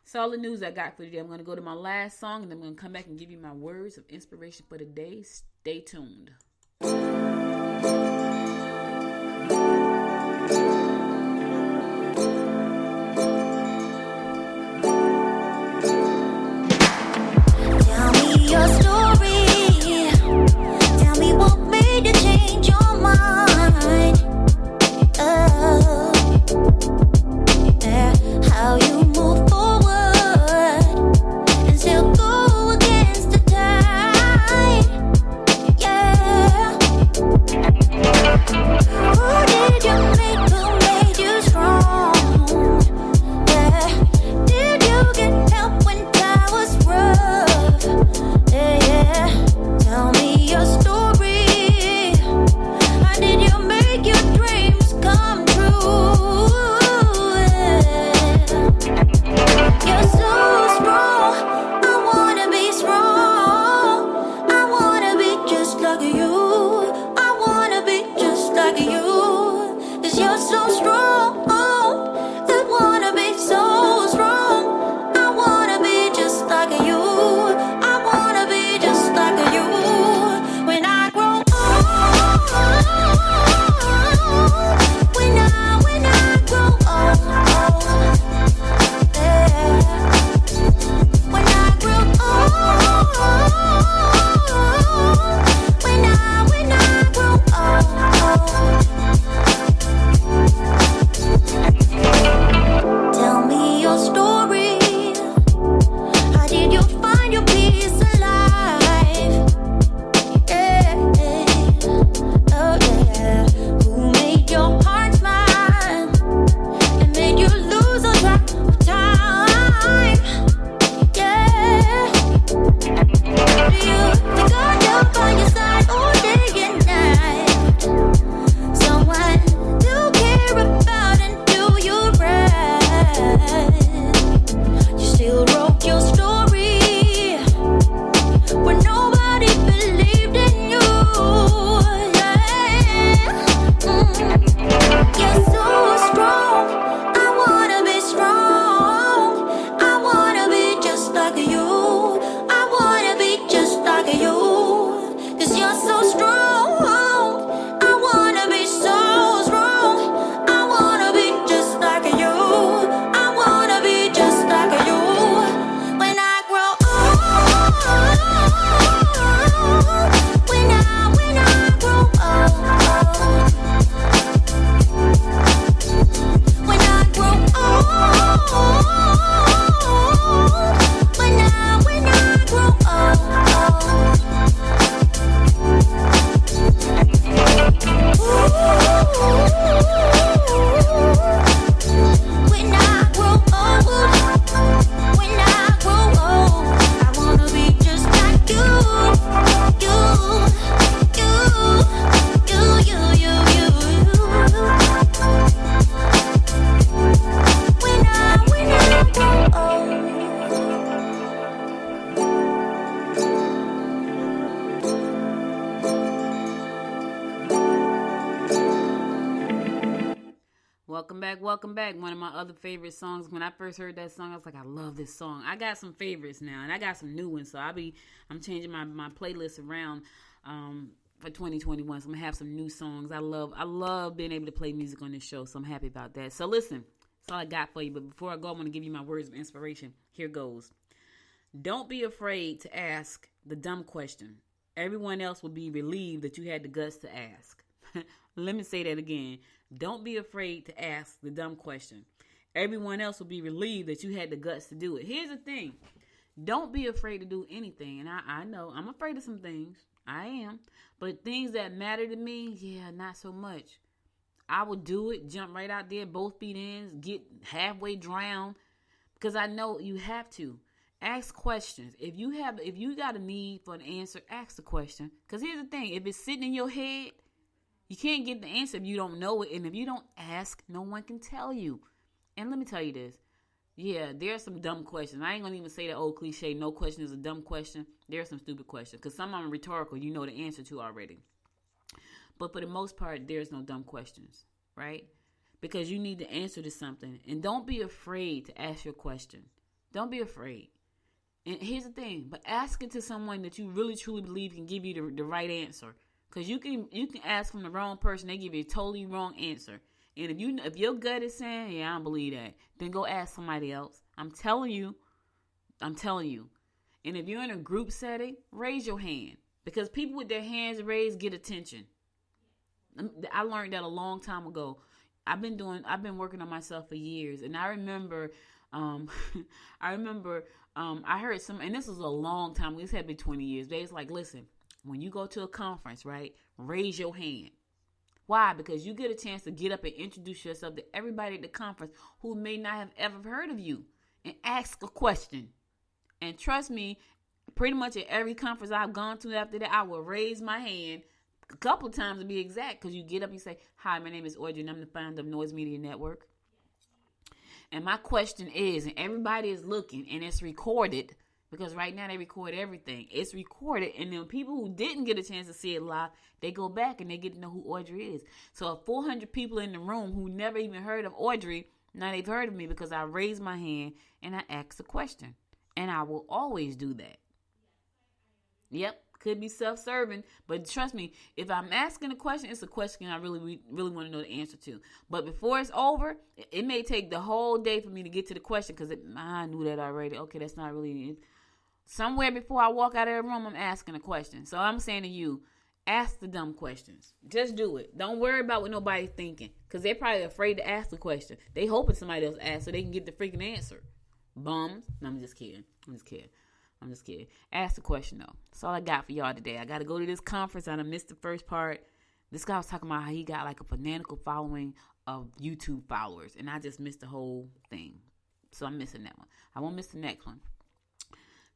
That's all the news I got for today. I'm going to go to my last song, and then I'm going to come back and give you my words of inspiration for the day. Stay tuned. Tell me your story. Tell me what made you change your mind. Oh, yeah. How you move forward and still go against the tide. Yeah. Who did you make? Who made you strong? Yeah. Did you get help when that was rough? Yeah. Tell me your story. How did you make your dreams come true? You're so strong. I wanna be strong. I wanna be just like you. I wanna be just like you. 'Cause you're so strong. I wanna be so strong. I wanna be just like you. I wanna be just like you. When I grow old, when I grow old, yeah. When I grow old, when I grow old. Tell me your story. How did you find your peace alive? Yeah. Oh yeah. Who made your heart smile and made you lose a track of time? Yeah. Do you think I'd help by your side all day and night? Someone to care about and do you right. You still wrote your story when nobody believed in you. Yeah. You're so strong. I wanna be strong. I wanna be just like you. I wanna be just like you. 'Cause you're so strong. I wanna be so strong. I wanna be just like you. I wanna be just like you. When I grow old, when I grow old, when I grow old, when I grow when I grow old, when I grow old, I wanna be just like you, you, When I grow old. Welcome back. One of my other favorite songs. When I first heard that song, I was like, I love this song. I got some favorites now, and I got some new ones. So I'm changing my playlist around for 2021. So I'm gonna have some new songs. I love being able to play music on this show. So I'm happy about that. So listen, that's all I got for you. But before I go, I'm gonna give you my words of inspiration. Here goes. Don't be afraid to ask the dumb question. Everyone else will be relieved that you had the guts to ask. Let me say that again. Don't be afraid to ask the dumb question. Everyone else will be relieved that you had the guts to do it. Here's the thing. Don't be afraid to do anything. And I know I'm afraid of some things. I am. But things that matter to me, yeah, not so much. I will do it, jump right out there, both feet in, get halfway drowned. Because I know you have to. Ask questions. If you got a need for an answer, ask the question. Because here's the thing. If it's sitting in your head, you can't get the answer if you don't know it. And if you don't ask, no one can tell you. And let me tell you this. Yeah, there are some dumb questions. I ain't going to even say the old cliche, no question is a dumb question. There are some stupid questions. Because some of them are rhetorical, you know the answer to already. But for the most part, there's no dumb questions, right? because you need the answer to something. And don't be afraid to ask your question. Don't be afraid. And here's the thing, but ask it to someone that you really truly believe can give you the right answer. Because you can ask from the wrong person, they give you a totally wrong answer. And if your gut is saying, yeah, I don't believe that, then go ask somebody else. I'm telling you. And if you're in a group setting, raise your hand. Because people with their hands raised get attention. I learned that a long time ago. I've been working on myself for years. And I remember, I heard and this was a long time, this had been 20 years. They was like, listen, when you go to a conference, right, raise your hand. Why? Because you get a chance to get up and introduce yourself to everybody at the conference who may not have ever heard of you and ask a question. And trust me, pretty much at every conference I've gone to after that, I will raise my hand a couple of times to be exact, because you get up and say, hi, my name is Audrey and I'm the founder of Noise Media Network. And my question is, and everybody is looking, and it's recorded, because right now they record everything. It's recorded, and then people who didn't get a chance to see it live, they go back and they get to know who Audrey is. So if 400 people in the room who never even heard of Audrey, now they've heard of me because I raised my hand and I asked a question. And I will always do that. Yep, could be self-serving, but trust me, if I'm asking a question, it's a question I really want to know the answer to. But before it's over, it may take the whole day for me to get to the question, because I knew that already. Okay, that's not really... Somewhere before I walk out of the room, I'm asking a question. So I'm saying to you, ask the dumb questions. Just do it. Don't worry about what nobody's thinking, because they're probably afraid to ask the question. They hoping somebody else asks so they can get the freaking answer. Bums. No, I'm just kidding. Ask the question, though. That's all I got for y'all today. I got to go to this conference. I done missed the first part. This guy was talking about how he got like a fanatical following of YouTube followers, and I just missed the whole thing. So I'm missing that one. I won't miss the next one.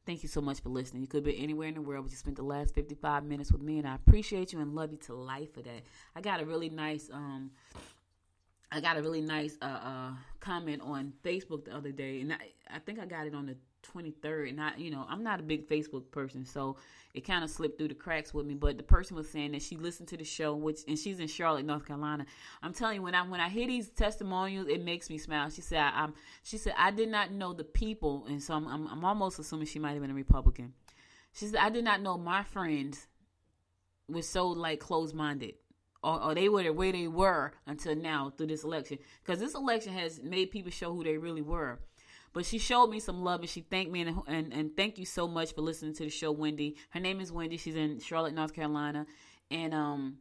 Thank you so much for listening. You could be anywhere in the world, but you spent the last 55 minutes with me, and I appreciate you and love you to life for that. I got a really nice comment on Facebook the other day, and I think I got it on the 23rd, and I'm not a big Facebook person, so it kind of slipped through the cracks with me. But the person was saying that she listened to the show, and she's in Charlotte, North Carolina. I'm telling you, when I hear these testimonials, it makes me smile. She said, I did not know the people, and so I'm almost assuming she might have been a Republican. She said, I did not know my friends were so like closed-minded. Or they were the way they were until now through this election. Because this election has made people show who they really were. But she showed me some love, and she thanked me. And thank you so much for listening to the show, Wendy. Her name is Wendy. She's in Charlotte, North Carolina. And,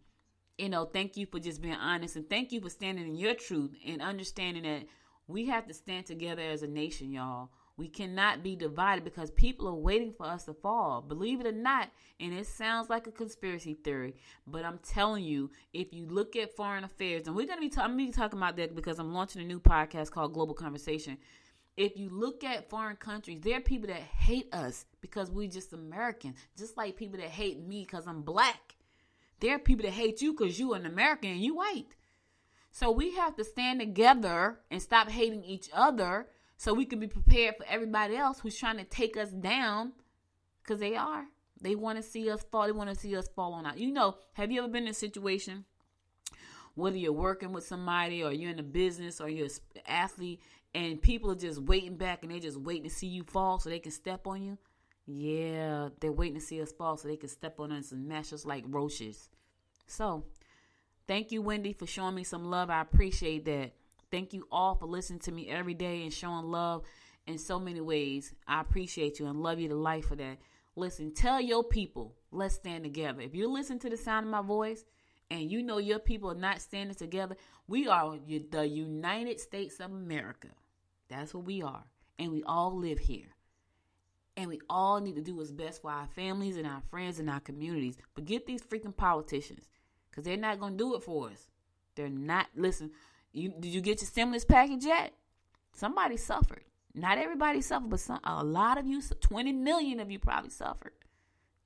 thank you for just being honest. And thank you for standing in your truth and understanding that we have to stand together as a nation, y'all. We cannot be divided because people are waiting for us to fall. Believe it or not, and it sounds like a conspiracy theory, but I'm telling you, if you look at foreign affairs, and I'm going to be talking about that because I'm launching a new podcast called Global Conversation. If you look at foreign countries, there are people that hate us because we're just American, just like people that hate me because I'm black. There are people that hate you because you're an American and you white. So we have to stand together and stop hating each other, so we can be prepared for everybody else who's trying to take us down, because they are. They want to see us fall. They want to see us fall on out. Have you ever been in a situation, whether you're working with somebody or you're in a business or you're an athlete, and people are just waiting back and they're just waiting to see you fall so they can step on you? Yeah, they're waiting to see us fall so they can step on us and mash us like roaches. So, thank you, Wendy, for showing me some love. I appreciate that. Thank you all for listening to me every day and showing love in so many ways. I appreciate you and love you to life for that. Listen, tell your people, let's stand together. If you listen to the sound of my voice and you know your people are not standing together, we are the United States of America. That's what we are. And we all live here. And we all need to do what's best for our families and our friends and our communities. Forget these freaking politicians, because they're not going to do it for us. They're not. Listen. Did you get your stimulus package yet? Somebody suffered. Not everybody suffered, but a lot of you, 20 million of you probably suffered.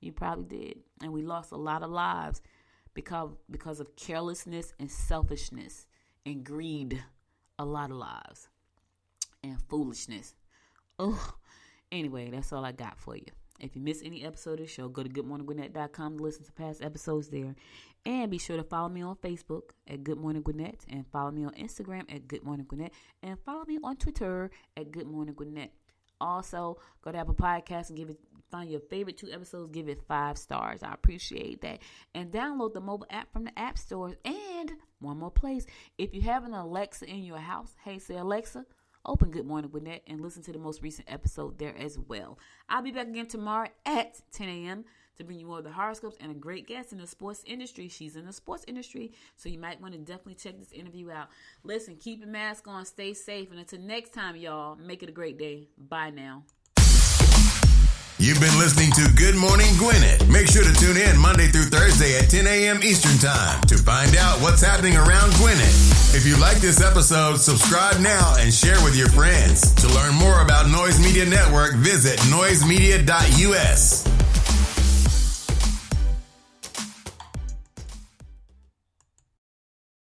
You probably did. And we lost a lot of lives because of carelessness and selfishness and greed. A lot of lives. And foolishness. Oh, anyway, that's all I got for you. If you miss any episode of the show, go to goodmorninggwinnett.com to listen to past episodes there. And be sure to follow me on Facebook at Good Morning Gwinnett, and follow me on Instagram at Good Morning Gwinnett, and follow me on Twitter at Good Morning Gwinnett. Also, go to Apple Podcasts and find your favorite 2 episodes, give it 5 stars. I appreciate that. And download the mobile app from the app stores. And one more place, if you have an Alexa in your house, hey, say Alexa, open Good Morning Gwinnett and listen to the most recent episode there as well. I'll be back again tomorrow at 10 a.m. to bring you more of the horoscopes and a great guest in the sports industry. She's in the sports industry, so you might want to definitely check this interview out. Listen, keep your mask on, stay safe, and until next time, y'all, make it a great day. Bye now. You've been listening to Good Morning Gwinnett. Make sure to tune in Monday through Thursday at 10 a.m. Eastern Time to find out what's happening around Gwinnett. If you like this episode, subscribe now and share with your friends. To learn more about Noise Media Network, visit noisemedia.us.